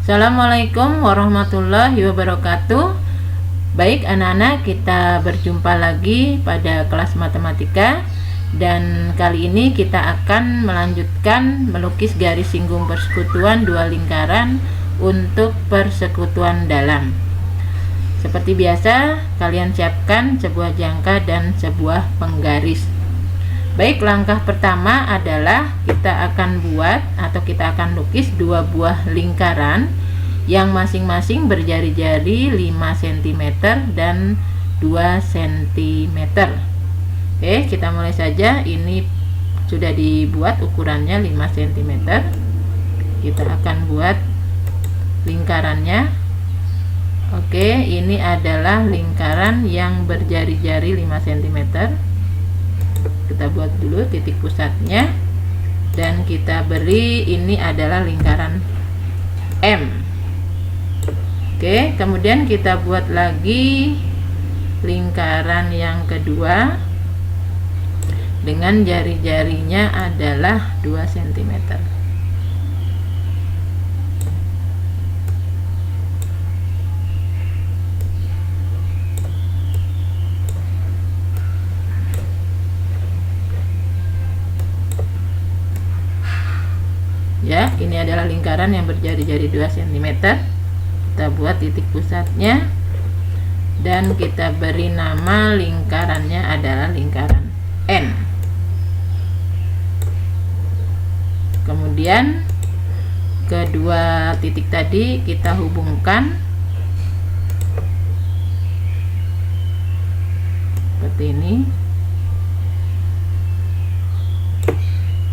Assalamualaikum warahmatullahi wabarakatuh. Baik anak-anak, kita berjumpa lagi pada kelas matematika. Dan kali ini kita akan melanjutkan melukis garis singgung persekutuan dua lingkaran untuk persekutuan dalam. Seperti biasa, kalian siapkan sebuah jangka dan sebuah penggaris. Baik, langkah pertama adalah kita akan buat atau kita akan lukis dua buah lingkaran yang masing-masing berjari-jari 5 cm dan 2 cm. Oke, kita mulai saja. Ini sudah dibuat ukurannya 5 cm. Kita akan buat lingkarannya. Oke, ini adalah lingkaran yang berjari-jari 5 cm. Kita buat dulu titik pusatnya dan kita beri ini adalah lingkaran M. Oke, kemudian kita buat lagi lingkaran yang kedua dengan jari-jarinya adalah 2 cm. Ya, ini adalah lingkaran yang berjari-jari 2 cm. Kita buat titik pusatnya dan kita beri nama lingkarannya adalah lingkaran N. Kemudian kedua titik tadi kita hubungkan seperti ini.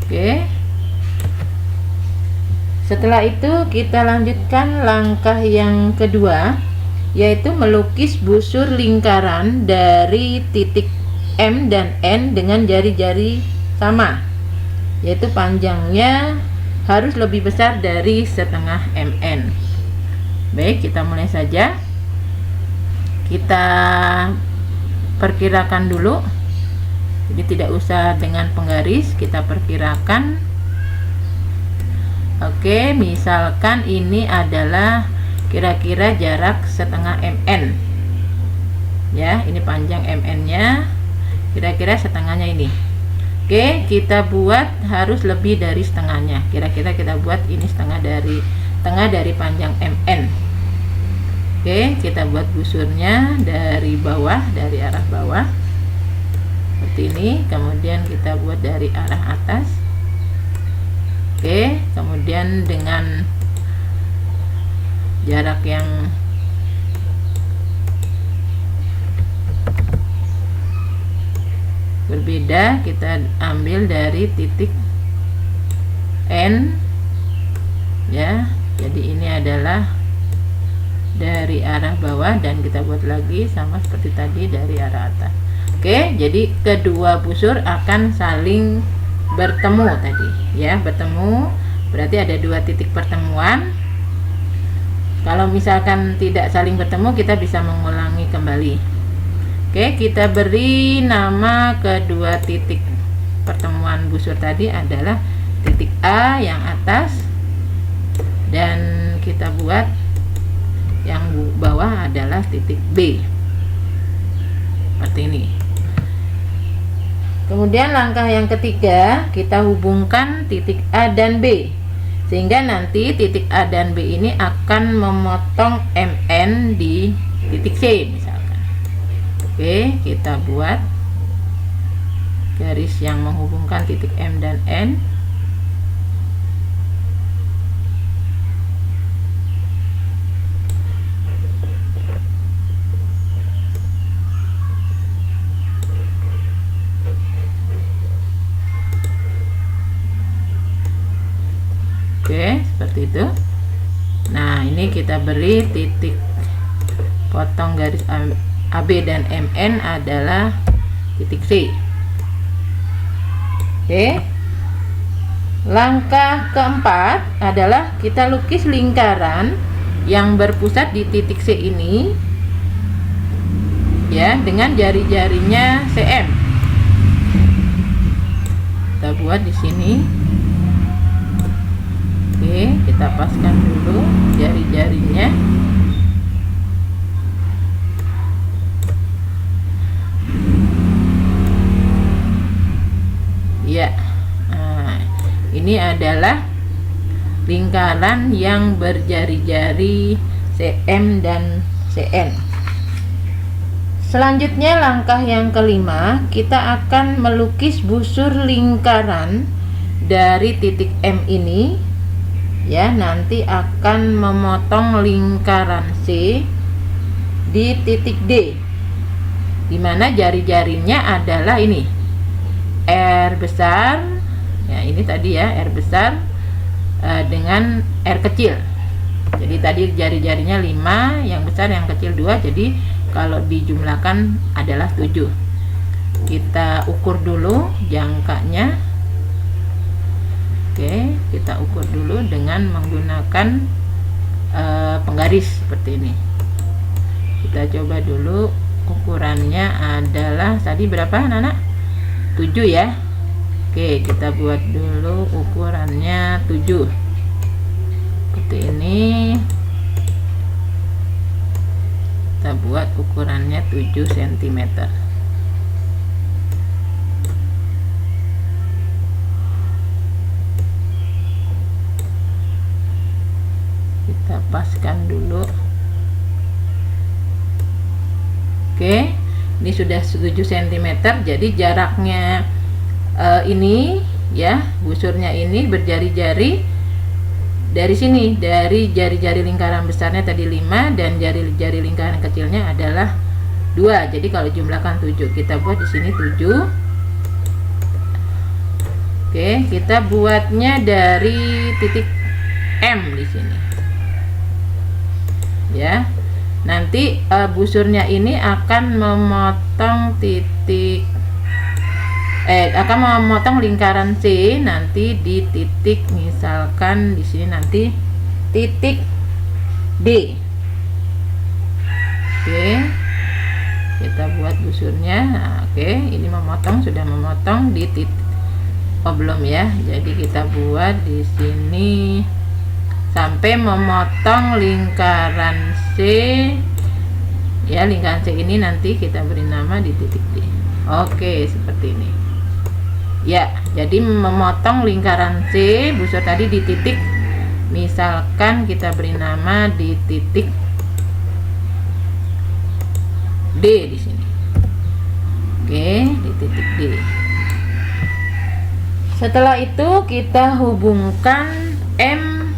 Oke. Setelah itu kita lanjutkan langkah yang kedua, yaitu melukis busur lingkaran dari titik M dan N dengan jari-jari sama, yaitu panjangnya harus lebih besar dari setengah mn. Baik, kita mulai saja. Kita perkirakan dulu, jadi tidak usah dengan penggaris, kita perkirakan. Oke, misalkan ini adalah kira-kira jarak setengah mn. Ya, ini panjang mn nya kira-kira setengahnya ini. Oke, kita buat harus lebih dari setengahnya. Kira-kira kita buat ini setengah dari panjang mn. Oke, kita buat busurnya dari bawah, dari arah bawah seperti ini. Kemudian kita buat dari arah atas. Oke, kemudian dengan jarak yang berbeda, kita ambil dari titik N ya. Jadi ini adalah dari arah bawah dan kita buat lagi sama seperti tadi dari arah atas. Oke, jadi kedua busur akan saling bertemu tadi ya, bertemu berarti ada dua titik pertemuan. Kalau misalkan tidak saling bertemu, kita bisa mengulangi kembali. Oke, kita beri nama kedua titik pertemuan busur tadi adalah titik A yang atas dan kita buat yang bawah adalah titik B seperti ini. Kemudian langkah yang ketiga, kita hubungkan titik A dan B, sehingga nanti titik A dan B ini akan memotong MN di titik C misalkan. Oke, kita buat garis yang menghubungkan titik M dan N. Oke, seperti itu. Nah, ini kita beri titik potong garis AB dan MN adalah titik C. Oke. Langkah keempat adalah kita lukis lingkaran yang berpusat di titik C ini ya, dengan jari-jarinya CM. Kita buat di sini. Oke, kita paskan dulu jari-jari adalah lingkaran yang berjari-jari CM dan CN. Selanjutnya langkah yang kelima, kita akan melukis busur lingkaran dari titik M ini ya, nanti akan memotong lingkaran C di titik D, dimana jari-jarinya adalah ini R besar ya, ini tadi ya R besar dengan R kecil. Jadi tadi jari-jarinya 5, yang besar yang kecil 2, jadi kalau dijumlahkan adalah 7. Kita ukur dulu jangkanya. Oke, kita ukur dulu dengan menggunakan penggaris seperti ini. Kita coba dulu, ukurannya adalah tadi berapa anak-anak? 7 ya. Oke, kita buat dulu ukurannya 7 seperti ini. Kita buat ukurannya 7 cm. Kita paskan dulu. Oke, ini sudah 7 cm, jadi jaraknya ini ya, busurnya ini berjari-jari dari sini, dari jari-jari lingkaran besarnya tadi 5 dan jari-jari lingkaran kecilnya adalah 2. Jadi kalau jumlahkan 7, kita buat di sini 7. Oke, kita buatnya dari titik M di sini. Ya. Nanti busurnya ini akan memotong akan memotong lingkaran C nanti di titik, misalkan di sini nanti titik D. Oke, kita buat busurnya. Nah, oke, ini memotong, sudah memotong di titik, oh belum ya, jadi kita buat di sini sampai memotong lingkaran C ya, lingkaran C ini nanti kita beri nama di titik D. Oke, seperti ini ya, jadi memotong lingkaran C busur tadi di titik, misalkan kita beri nama di titik D di sini. Oke, di titik D. Setelah itu kita hubungkan M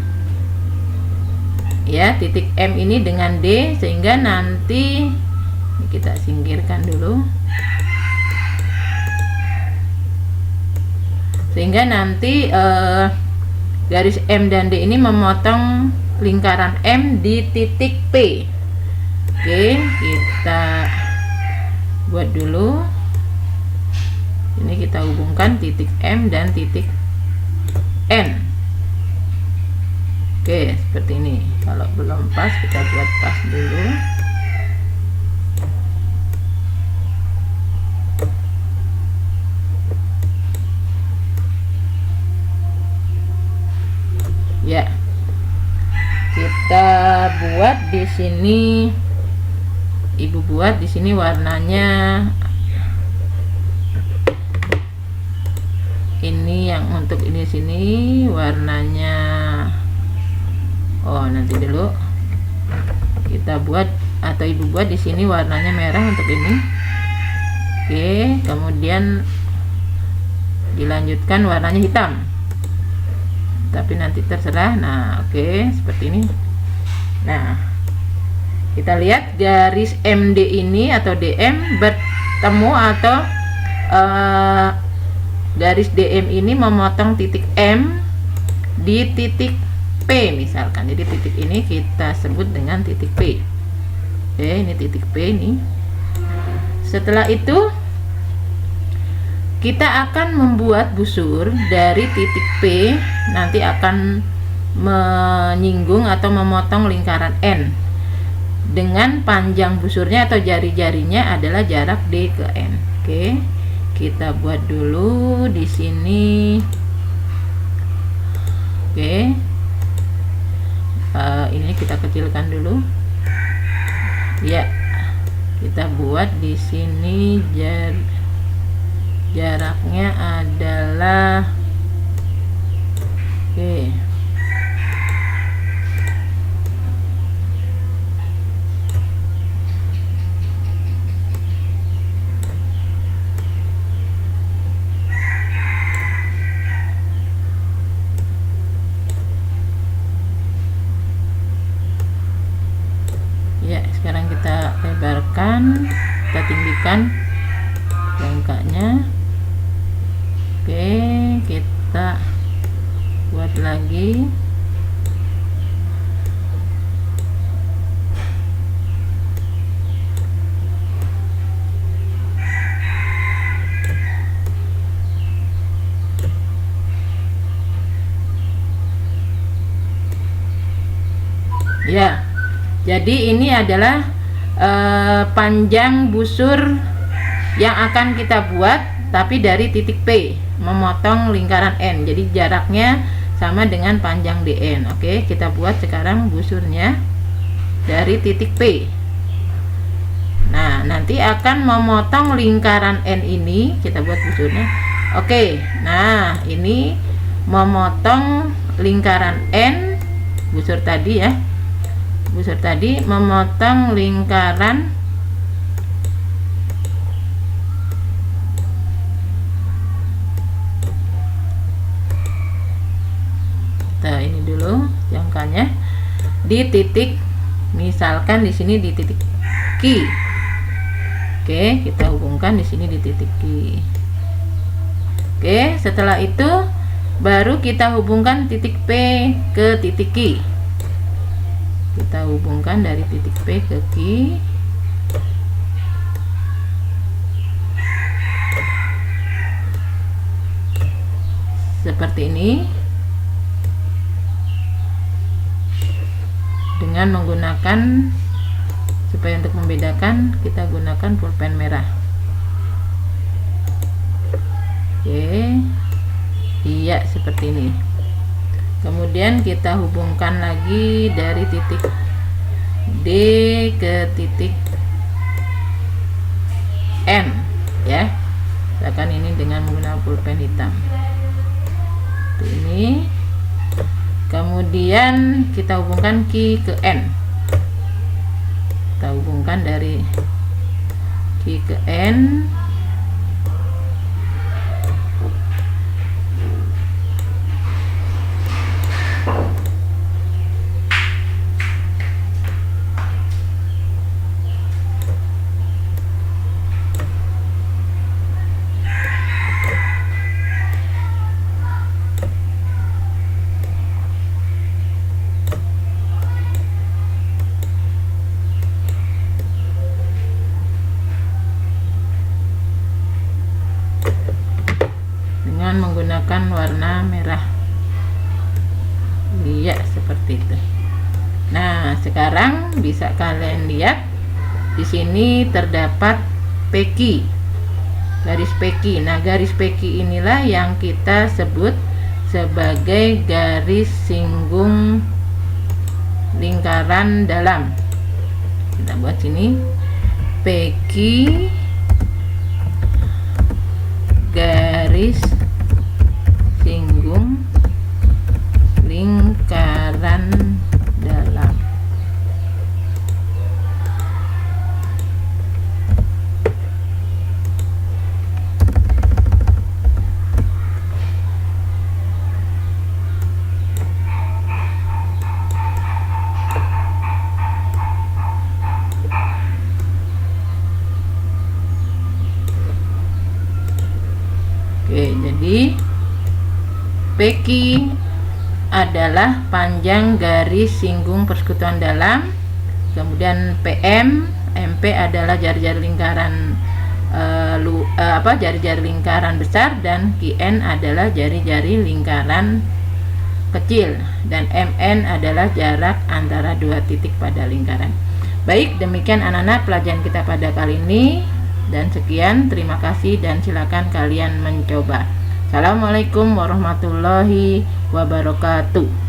ya, titik M ini dengan D, sehingga nanti kita singkirkan dulu, sehingga nanti garis M dan D ini memotong lingkaran M di titik P. Oke, kita buat dulu. Ini kita hubungkan titik M dan titik N. Oke, seperti ini. Kalau belum pas, kita buat pas dulu. Ya, kita buat di sini. Ibu buat di sini warnanya ini, yang untuk ini sini warnanya, oh nanti dulu kita buat, atau ibu buat di sini warnanya merah untuk ini. Oke, kemudian dilanjutkan warnanya hitam, tapi nanti terserah. Nah, oke, seperti ini. Nah, kita lihat garis MD ini atau DM bertemu, atau garis DM ini memotong titik M di titik P misalkan. Jadi titik ini kita sebut dengan titik P. Oke, ini titik P ini. Setelah itu kita akan membuat busur dari titik P, nanti akan menyinggung atau memotong lingkaran N dengan panjang busurnya atau jari-jarinya adalah jarak D ke N. Oke, kita buat dulu di sini. Oke, ini kita kecilkan dulu. Ya, kita buat di sini jaraknya adalah Oke. Ya, sekarang kita lebarkan, kita tinggikan jangkanya. Oke, kita buat lagi. Ya, jadi ini adalah panjang busur yang akan kita buat, tapi dari titik P memotong lingkaran N. Jadi jaraknya sama dengan panjang DN. Oke, kita buat sekarang busurnya dari titik P. Nah, nanti akan memotong lingkaran N ini, kita buat busurnya. Oke, nah ini memotong lingkaran N, busur tadi ya. Busur tadi memotong lingkaran kita ini dulu jangkanya di titik, misalkan di sini di titik Q. Oke, kita hubungkan di sini di titik Q. Oke, setelah itu baru kita hubungkan titik P ke titik Q. Kita hubungkan dari titik P ke Q. Seperti ini. Dengan menggunakan, supaya untuk membedakan kita gunakan pulpen merah. Oke. Iya, seperti ini. Kemudian kita hubungkan lagi dari titik D ke titik M ya. Misalkan ini dengan menggunakan pulpen hitam. Ini. Kemudian kita hubungkan Q ke N. Kita hubungkan dari Q ke N. Menggunakan warna merah. Iya, seperti itu. Nah, sekarang bisa kalian lihat di sini terdapat PQ, garis PQ. Nah, garis PQ inilah yang kita sebut sebagai garis singgung lingkaran dalam. Kita buat sini PQ garis singgung lingkaran dalam. Oke, jadi PQ adalah panjang garis singgung persekutuan dalam, kemudian PM, MP adalah jari-jari lingkaran jari-jari lingkaran besar, dan QN adalah jari-jari lingkaran kecil, dan MN adalah jarak antara dua titik pada lingkaran. Baik, demikian anak-anak pelajaran kita pada kali ini, dan sekian, terima kasih dan silakan kalian mencoba. Assalamualaikum warahmatullahi wabarakatuh.